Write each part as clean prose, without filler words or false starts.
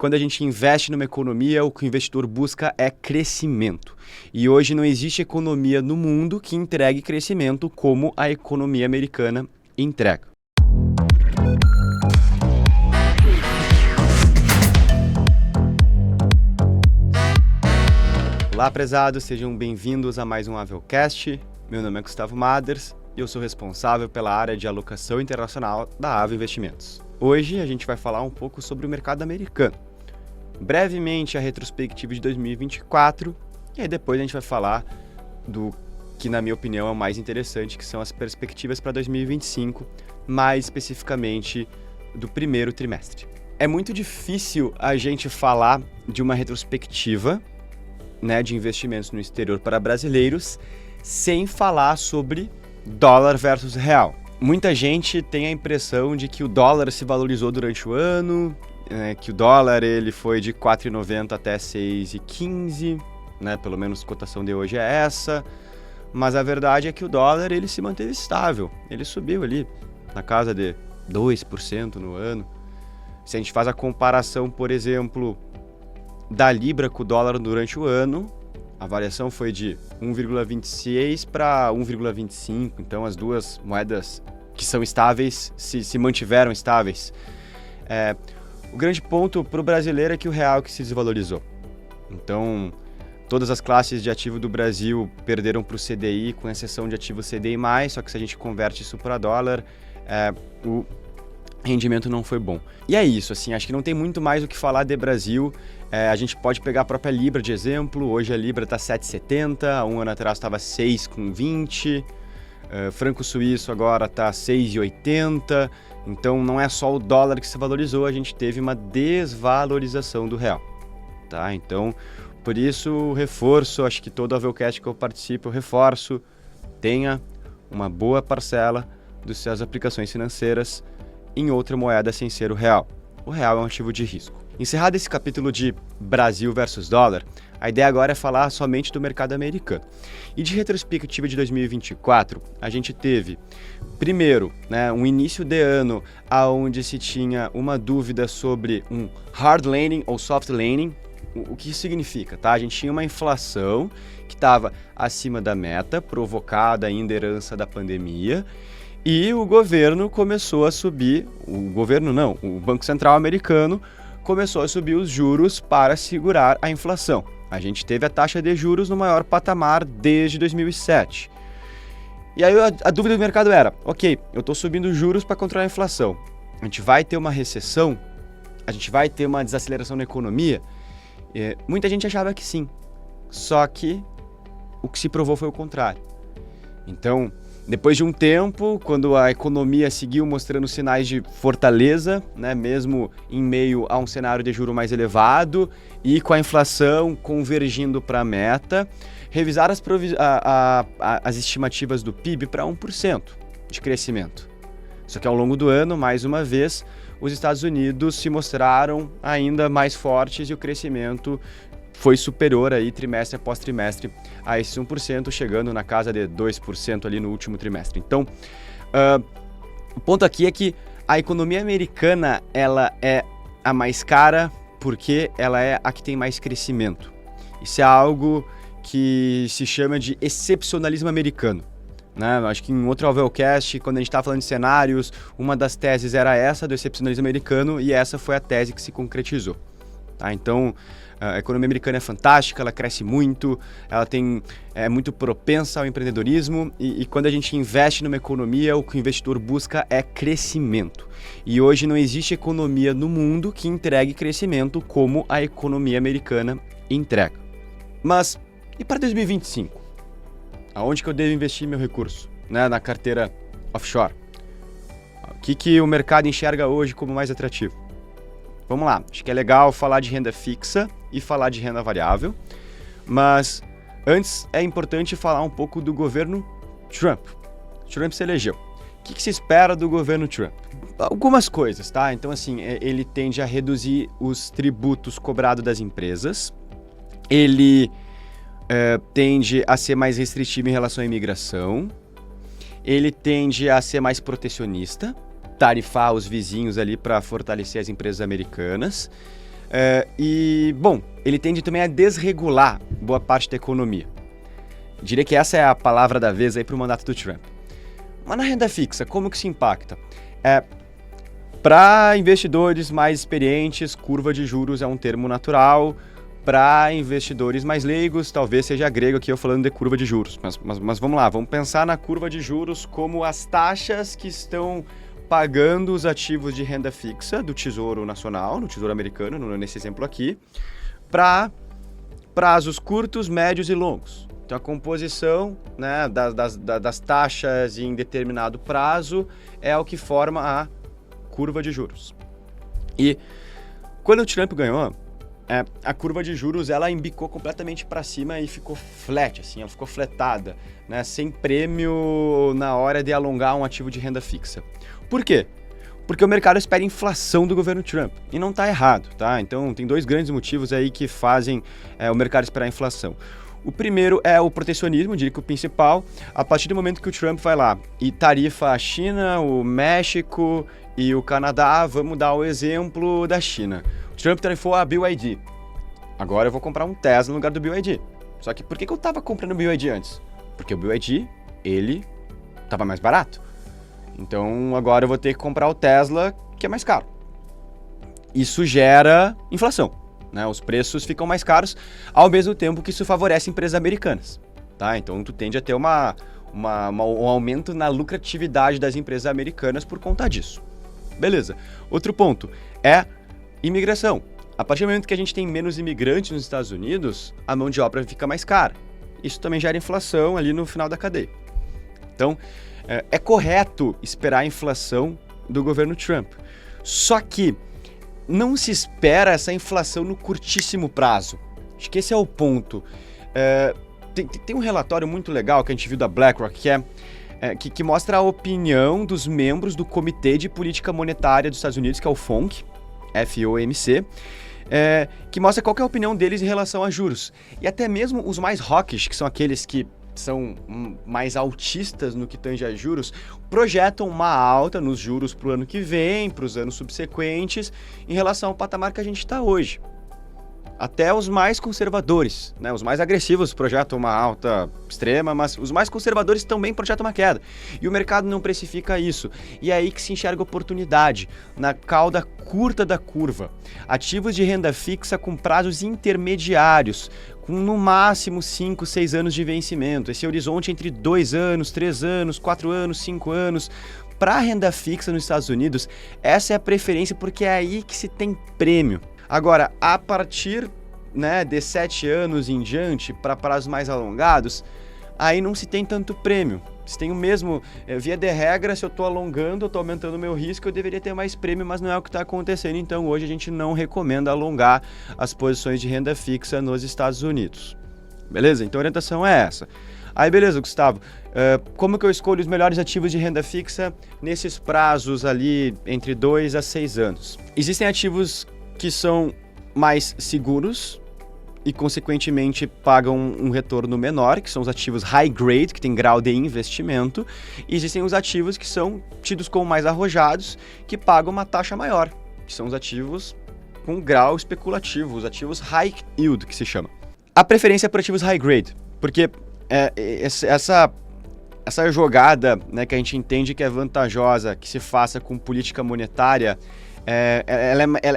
quando a gente investe numa economia, o que o investidor busca é crescimento. E hoje não existe economia no mundo que entregue crescimento como a economia americana entrega. Olá, prezados, sejam bem-vindos a mais um Avelcast. Meu nome é Gustavo Maders e eu sou responsável pela área de alocação internacional da Avel Investimentos. Hoje a gente vai falar um pouco sobre o mercado americano, brevemente a retrospectiva de 2024 e aí depois a gente vai falar do que, na minha opinião, é o mais interessante, que são as perspectivas para 2025, mais especificamente do primeiro trimestre. É muito difícil a gente falar de uma retrospectiva, de investimentos no exterior para brasileiros sem falar sobre dólar versus real. Muita gente tem a impressão de que o dólar se valorizou durante o ano, que o dólar ele foi de 4,90 até 6,15, pelo menos a cotação de hoje é essa, mas a verdade é que o dólar ele se manteve estável, ele subiu ali na casa de 2% no ano. Se a gente faz a comparação, por exemplo, da Libra com o dólar durante o ano, a variação foi de 1,26 para 1,25, então as duas moedas que são estáveis se mantiveram estáveis. O grande ponto para o brasileiro é que o real que se desvalorizou. Então, todas as classes de ativo do Brasil perderam para o CDI, com exceção de ativo CDI+, só que se a gente converte isso para dólar, o rendimento não foi bom. E é isso, acho que não tem muito mais o que falar de Brasil. A gente pode pegar a própria Libra de exemplo. Hoje a Libra está 7,70, há um ano atrás estava 6,20. Franco suíço agora está 6,80. Então não é só o dólar que se valorizou, a gente teve uma desvalorização do real. Tá? Então, por isso, reforço, acho que todo Avelcast que eu participo, eu reforço, tenha uma boa parcela das suas aplicações financeiras em outra moeda sem ser o real. O real é um ativo de risco. Encerrado esse capítulo de Brasil versus dólar, a ideia agora é falar somente do mercado americano. E de retrospectiva de 2024, a gente teve, primeiro, um início de ano onde se tinha uma dúvida sobre um hard landing ou soft landing. O que isso significa? Tá? A gente tinha uma inflação que estava acima da meta, provocada ainda herança da pandemia, e o governo começou a subir, o Banco Central americano começou a subir os juros para segurar a inflação. A gente teve a taxa de juros no maior patamar desde 2007. E aí a dúvida do mercado era, ok, eu estou subindo os juros para controlar a inflação. A gente vai ter uma recessão? A gente vai ter uma desaceleração na economia? Muita gente achava que sim, só que o que se provou foi o contrário. Então, depois de um tempo, quando a economia seguiu mostrando sinais de fortaleza, mesmo em meio a um cenário de juro mais elevado e com a inflação convergindo para a meta, revisar as estimativas do PIB para 1% de crescimento. Só que ao longo do ano, mais uma vez, os Estados Unidos se mostraram ainda mais fortes e o crescimento foi superior aí trimestre após trimestre a esse 1%, chegando na casa de 2% ali no último trimestre. Então, o ponto aqui é que a economia americana ela é a mais cara porque ela é a que tem mais crescimento. Isso é algo que se chama de excepcionalismo americano. Acho que em outro Avelcast, quando a gente estava falando de cenários, uma das teses era essa do excepcionalismo americano e essa foi a tese que se concretizou. Tá? Então, a economia americana é fantástica, ela cresce muito, ela é muito propensa ao empreendedorismo e quando a gente investe numa economia, o que o investidor busca é crescimento. E hoje não existe economia no mundo que entregue crescimento como a economia americana entrega. Mas e para 2025? Aonde que eu devo investir meu recurso? Na carteira offshore. O que o mercado enxerga hoje como mais atrativo? Vamos lá, acho que é legal falar de renda fixa e falar de renda variável, mas antes é importante falar um pouco do governo Trump. Trump se elegeu. O que se espera do governo Trump? Algumas coisas, tá? Então, ele tende a reduzir os tributos cobrados das empresas, ele tende a ser mais restritivo em relação à imigração, ele tende a ser mais protecionista, tarifar os vizinhos ali para fortalecer as empresas americanas. Bom, ele tende também a desregular boa parte da economia. Diria que essa é a palavra da vez aí para o mandato do Trump. Mas na renda fixa, como que se impacta? Para investidores mais experientes, curva de juros é um termo natural. Para investidores mais leigos, talvez seja grego aqui eu falando de curva de juros. Mas vamos lá, vamos pensar na curva de juros como as taxas que estão pagando os ativos de renda fixa do Tesouro Nacional, no Tesouro Americano, nesse exemplo aqui, para prazos curtos, médios e longos. Então a composição, né, das taxas em determinado prazo é o que forma a curva de juros. E quando o Trump ganhou, a curva de juros ela embicou completamente para cima e ficou flat, assim, ela ficou fletada, né, sem prêmio na hora de alongar um ativo de renda fixa. Por quê? Porque o mercado espera inflação do governo Trump. E não está errado, tá? Então tem dois grandes motivos aí que fazem o mercado esperar a inflação. O primeiro é o protecionismo, diria que o principal, a partir do momento que o Trump vai lá e tarifa a China, o México e o Canadá, vamos dar o exemplo da China. O Trump tarifou a BYD. Agora eu vou comprar um Tesla no lugar do BYD. Só que por que eu estava comprando o BYD antes? Porque o BYD, ele estava mais barato. Então agora eu vou ter que comprar o Tesla, que é mais caro. Isso gera inflação, né? Os preços ficam mais caros, ao mesmo tempo que isso favorece empresas americanas, tá? Então tu tende a ter um aumento na lucratividade das empresas americanas por conta disso. Beleza. Outro ponto é imigração. A partir do momento que a gente tem menos imigrantes nos Estados Unidos, a mão de obra fica mais cara. Isso também gera inflação ali no final da cadeia. Então, é correto esperar a inflação do governo Trump. Só que não se espera essa inflação no curtíssimo prazo. Acho que esse é o ponto. Tem um relatório muito legal que a gente viu da BlackRock, que mostra a opinião dos membros do Comitê de Política Monetária dos Estados Unidos, que é o FOMC, FOMC, que mostra qual que é a opinião deles em relação a juros. E até mesmo os mais hawkish, que são aqueles que são mais altistas no que tange a juros, projetam uma alta nos juros para o ano que vem, para os anos subsequentes, em relação ao patamar que a gente está hoje. Até os mais conservadores, né? Os mais agressivos projetam uma alta extrema, mas os mais conservadores também projetam uma queda. E o mercado não precifica isso. E é aí que se enxerga oportunidade, na cauda curta da curva. Ativos de renda fixa com prazos intermediários, com no máximo 5, 6 anos de vencimento. Esse horizonte entre 2 anos, 3 anos, 4 anos, 5 anos. Para a renda fixa nos Estados Unidos, essa é a preferência porque é aí que se tem prêmio. Agora, a partir, né, de 7 anos em diante, para prazos mais alongados, aí não se tem tanto prêmio. Se tem o mesmo, via de regra, se eu estou alongando, eu estou aumentando o meu risco, eu deveria ter mais prêmio, mas não é o que está acontecendo. Então, hoje a gente não recomenda alongar as posições de renda fixa nos Estados Unidos. Beleza? Então, a orientação é essa. Aí, beleza, Gustavo. Como que eu escolho os melhores ativos de renda fixa nesses prazos ali entre 2 a 6 anos? Existem ativos que são mais seguros e, consequentemente, pagam um retorno menor, que são os ativos high grade, que tem grau de investimento. E existem os ativos que são tidos como mais arrojados, que pagam uma taxa maior, que são os ativos com grau especulativo, os ativos high yield, que se chama. A preferência é por ativos high grade, porque essa jogada, né, que a gente entende que é vantajosa, que se faça com política monetária,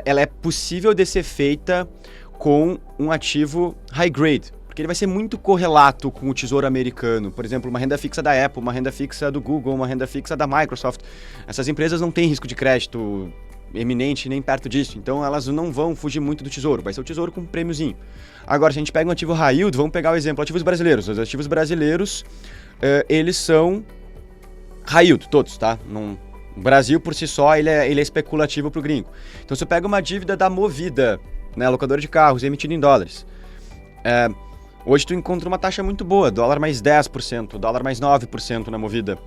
ela é possível de ser feita com um ativo high grade, porque ele vai ser muito correlato com o Tesouro Americano. Por exemplo, uma renda fixa da Apple, uma renda fixa do Google, uma renda fixa da Microsoft. Essas empresas não têm risco de crédito eminente nem perto disso, então elas não vão fugir muito do Tesouro, vai ser o Tesouro com um prêmiozinho. Agora, se a gente pega um ativo high yield, vamos pegar o exemplo, ativos brasileiros. Os ativos brasileiros, eles são high yield, todos, tá? O Brasil, por si só, ele é especulativo para o gringo. Então, se eu pego uma dívida da Movida, né, locadora de carros, emitida em dólares, hoje tu encontra uma taxa muito boa, dólar mais 10%, dólar mais 9% na Movida.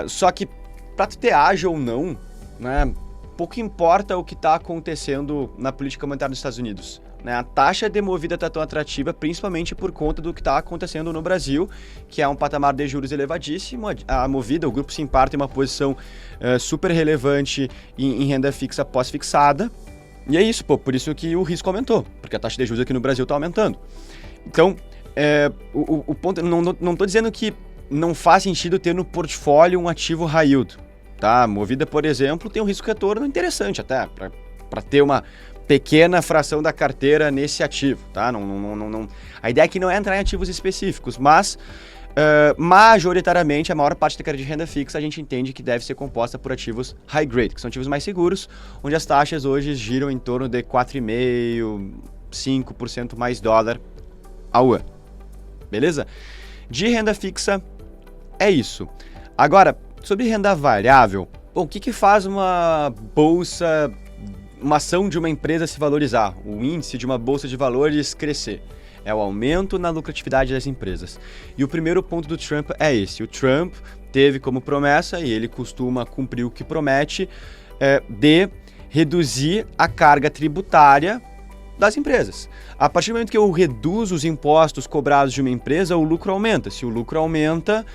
Só que, para tu ter ágio ou não, né, pouco importa o que está acontecendo na política monetária dos Estados Unidos. A taxa de Movida está tão atrativa principalmente por conta do que está acontecendo no Brasil, que é um patamar de juros elevadíssimo. A Movida, o Grupo Simpar, tem uma posição super relevante em renda fixa pós-fixada, E é isso, pô, por isso que o risco aumentou, porque a taxa de juros aqui no Brasil está aumentando. Então, o ponto, não estou dizendo que não faz sentido ter no portfólio um ativo high yield, tá? Movida, por exemplo, tem um risco-retorno interessante até, para ter uma pequena fração da carteira nesse ativo, tá? A ideia aqui não é entrar em ativos específicos, mas majoritariamente a maior parte da carteira de renda fixa a gente entende que deve ser composta por ativos high grade, que são ativos mais seguros, onde as taxas hoje giram em torno de 4,5%, 5% mais dólar ao ano. Beleza? De renda fixa é isso. Agora, sobre renda variável, bom, o que faz uma bolsa, uma ação de uma empresa se valorizar, o índice de uma bolsa de valores crescer? É o aumento na lucratividade das empresas. E o primeiro ponto do Trump é esse. O Trump teve como promessa, e ele costuma cumprir o que promete, de reduzir a carga tributária das empresas. A partir do momento que eu reduzo os impostos cobrados de uma empresa, o lucro aumenta. Se o lucro aumenta,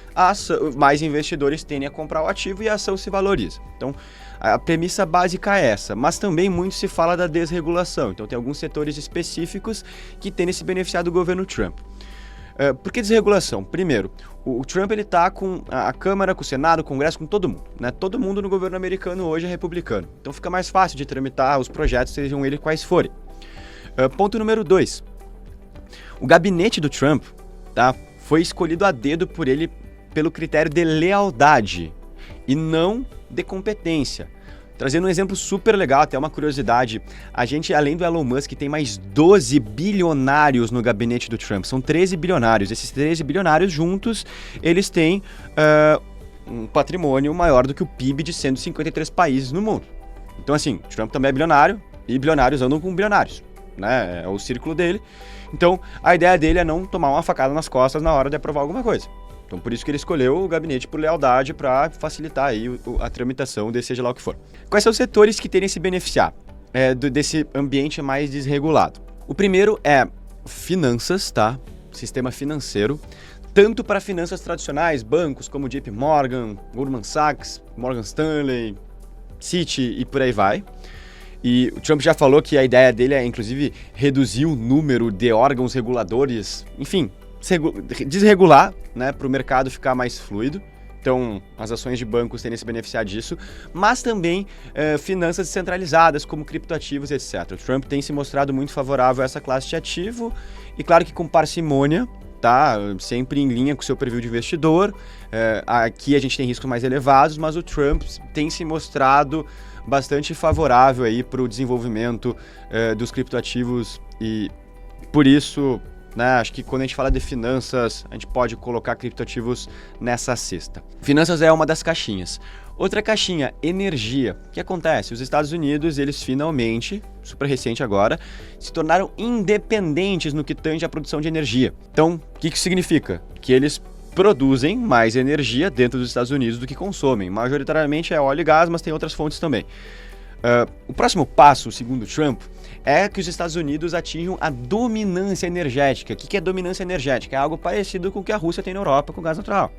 mais investidores tendem a comprar o ativo e a ação se valoriza. Então, a premissa básica é essa, mas também muito se fala da desregulação. Então, tem alguns setores específicos que tendem a se beneficiar do governo Trump. Por que desregulação? Primeiro, o Trump está com a Câmara, com o Senado, com o Congresso, com todo mundo. Né? Todo mundo no governo americano hoje é republicano. Então, fica mais fácil de tramitar os projetos, sejam eles quais forem. Ponto número 2. O gabinete do Trump, tá, foi escolhido a dedo por ele pelo critério de lealdade e não de competência. Trazendo um exemplo super legal, até uma curiosidade, a gente, além do Elon Musk, tem mais 12 bilionários no gabinete do Trump. São 13 bilionários. Esses 13 bilionários juntos, eles têm um patrimônio maior do que o PIB de 153 países no mundo. Então, assim, o Trump também é bilionário e bilionários andam com bilionários. Né? É o círculo dele. Então, a ideia dele é não tomar uma facada nas costas na hora de aprovar alguma coisa. Então, por isso que ele escolheu o gabinete por lealdade para facilitar aí a tramitação desse, seja lá o que for. Quais são os setores que terem se beneficiar desse ambiente mais desregulado? O primeiro é finanças, tá? Sistema financeiro, tanto para finanças tradicionais, bancos como JP Morgan, Goldman Sachs, Morgan Stanley, Citi e por aí vai. E o Trump já falou que a ideia dele é, inclusive, reduzir o número de órgãos reguladores, enfim, desregular, né, para o mercado ficar mais fluido. Então, as ações de bancos tendem a se beneficiar disso, mas também finanças descentralizadas, como criptoativos, etc. O Trump tem se mostrado muito favorável a essa classe de ativo, e claro que com parcimônia, tá? Sempre em linha com o seu perfil de investidor. Aqui a gente tem riscos mais elevados, mas o Trump tem se mostrado bastante favorável aí para o desenvolvimento dos criptoativos, e por isso, né, acho que quando a gente fala de finanças, a gente pode colocar criptoativos nessa cesta. Finanças é uma das caixinhas. Outra caixinha, energia. O que acontece? Os Estados Unidos, eles finalmente, super recente agora, se tornaram independentes no que tange à produção de energia. Então, o que isso significa? Que eles produzem mais energia dentro dos Estados Unidos do que consomem. Majoritariamente é óleo e gás, mas tem outras fontes também. O próximo passo, segundo Trump, é que os Estados Unidos atinjam a dominância energética. O que é dominância energética? É algo parecido com o que a Rússia tem na Europa com gás natural.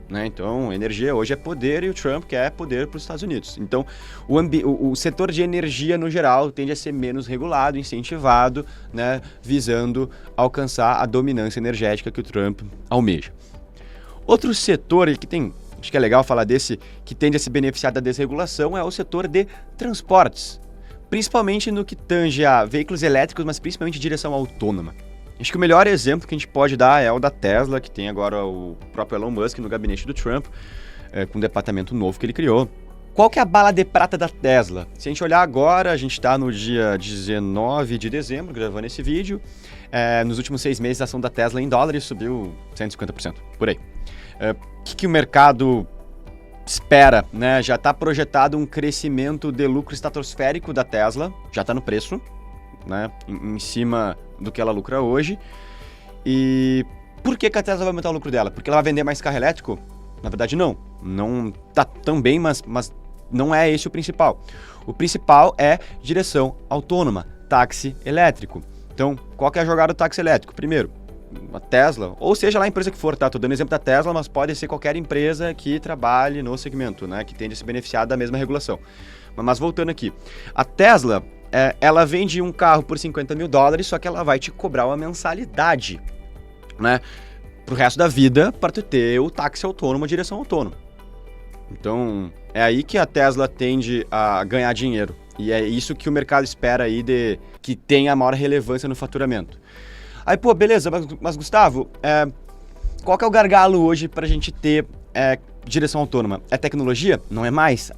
Né? Então, energia hoje é poder e o Trump quer poder para os Estados Unidos. Então, o setor de energia, no geral, tende a ser menos regulado, incentivado, né, visando alcançar a dominância energética que o Trump almeja. Outro setor que tem, acho que é legal falar desse, que tende a se beneficiar da desregulação, é o setor de transportes, principalmente no que tange a veículos elétricos, mas principalmente direção autônoma. Acho que o melhor exemplo que a gente pode dar é o da Tesla, que tem agora o próprio Elon Musk no gabinete do Trump, com um departamento novo que ele criou. Qual que é a bala de prata da Tesla? Se a gente olhar agora, a gente está no dia 19 de dezembro, gravando esse vídeo. Nos últimos 6 meses, a ação da Tesla em dólares subiu 150%, por aí. O que o mercado espera, né? Já está projetado um crescimento de lucro estratosférico da Tesla, já está no preço, né? Em cima do que ela lucra hoje. E por que a Tesla vai aumentar o lucro dela? Porque ela vai vender mais carro elétrico? Na verdade, não. Não está tão bem, mas não é esse o principal. O principal é direção autônoma, táxi elétrico. Então, qual que é a jogada do táxi elétrico? Primeiro, a Tesla, ou seja lá a empresa que for, tá? Tô dando exemplo da Tesla, mas pode ser qualquer empresa que trabalhe no segmento, né? Que tende a se beneficiar da mesma regulação. Mas voltando aqui, a Tesla, ela vende um carro por $50.000, só que ela vai te cobrar uma mensalidade, né, pro resto da vida para tu ter o táxi autônomo, a direção autônoma. Então, é aí que a Tesla tende a ganhar dinheiro. E é isso que o mercado espera aí que tenha a maior relevância no faturamento. Aí, pô, beleza, mas Gustavo, qual que é o gargalo hoje para a gente ter direção autônoma? É tecnologia? Não é mais.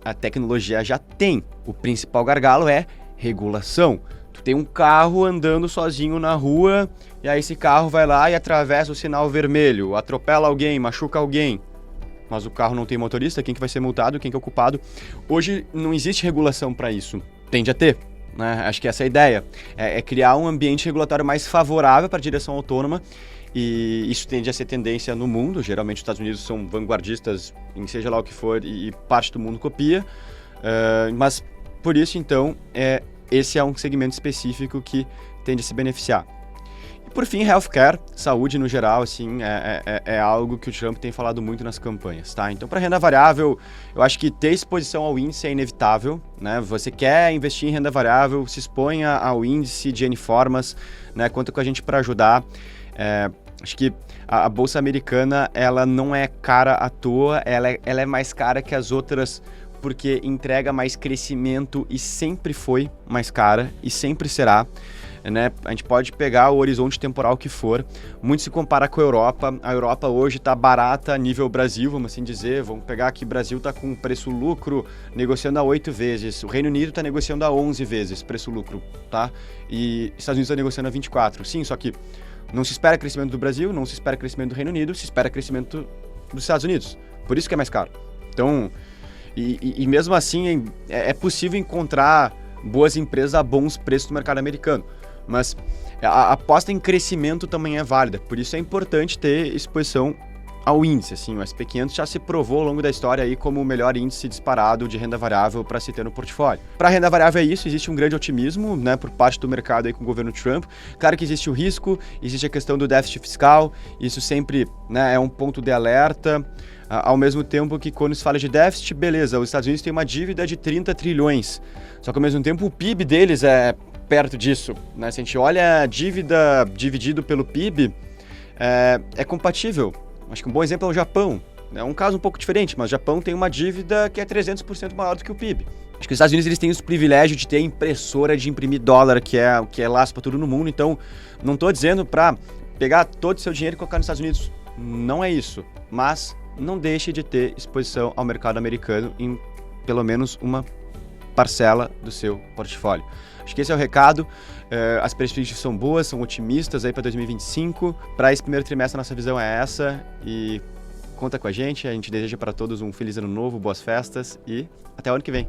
A tecnologia já tem. O principal gargalo é regulação. Tu tem um carro andando sozinho na rua, e aí esse carro vai lá e atravessa o sinal vermelho, atropela alguém, machuca alguém. Mas o carro não tem motorista, quem que vai ser multado, quem que é o culpado? Hoje não existe regulação para isso. Tende a ter, né? Acho que essa é a ideia. É criar um ambiente regulatório mais favorável para a direção autônoma, e isso tende a ser tendência no mundo. Geralmente os Estados Unidos são vanguardistas em seja lá o que for, e parte do mundo copia. Mas por isso, então, esse é um segmento específico que tende a se beneficiar. Por fim, healthcare, saúde no geral, assim, é algo que o Trump tem falado muito nas campanhas, tá? Então, para renda variável, eu acho que ter exposição ao índice é inevitável, né? Você quer investir em renda variável, se exponha ao índice de N formas, né? Conta com a gente para ajudar. Acho que a Bolsa Americana, ela não é cara à toa, ela é mais cara que as outras porque entrega mais crescimento e sempre foi mais cara e sempre será. Né? A gente pode pegar o horizonte temporal que for, muito se compara com a Europa hoje está barata a nível Brasil, vamos assim dizer, vamos pegar que o Brasil está com preço-lucro negociando a 8 vezes, o Reino Unido está negociando a 11 vezes preço-lucro, tá? E Estados Unidos está negociando a 24, sim, só que não se espera crescimento do Brasil, não se espera crescimento do Reino Unido, se espera crescimento dos Estados Unidos, por isso que é mais caro. Então, e mesmo assim é possível encontrar boas empresas a bons preços no mercado americano. Mas a aposta em crescimento também é válida, por isso é importante ter exposição ao índice. Assim, o S&P 500 já se provou ao longo da história aí como o melhor índice disparado de renda variável para se ter no portfólio. Para renda variável é isso, existe um grande otimismo, né, por parte do mercado aí com o governo Trump. Claro que existe o risco, existe a questão do déficit fiscal, isso sempre, né, é um ponto de alerta. Ao mesmo tempo que quando se fala de déficit, beleza, os Estados Unidos têm uma dívida de 30 trilhões, só que ao mesmo tempo o PIB deles é perto disso, né? Se a gente olha a dívida dividido pelo PIB, é compatível. Acho que um bom exemplo é o Japão. É um caso um pouco diferente, mas o Japão tem uma dívida que é 300% maior do que o PIB. Acho que os Estados Unidos eles têm o privilégio de ter a impressora de imprimir dólar, que é laço para tudo no mundo. Então, não estou dizendo para pegar todo o seu dinheiro e colocar nos Estados Unidos. Não é isso. Mas não deixe de ter exposição ao mercado americano em pelo menos uma parcela do seu portfólio. Acho que esse é o recado. As perspectivas são boas, são otimistas aí para 2025. Para esse primeiro trimestre, a nossa visão é essa. E conta com a gente. A gente deseja para todos um feliz ano novo, boas festas e até o ano que vem.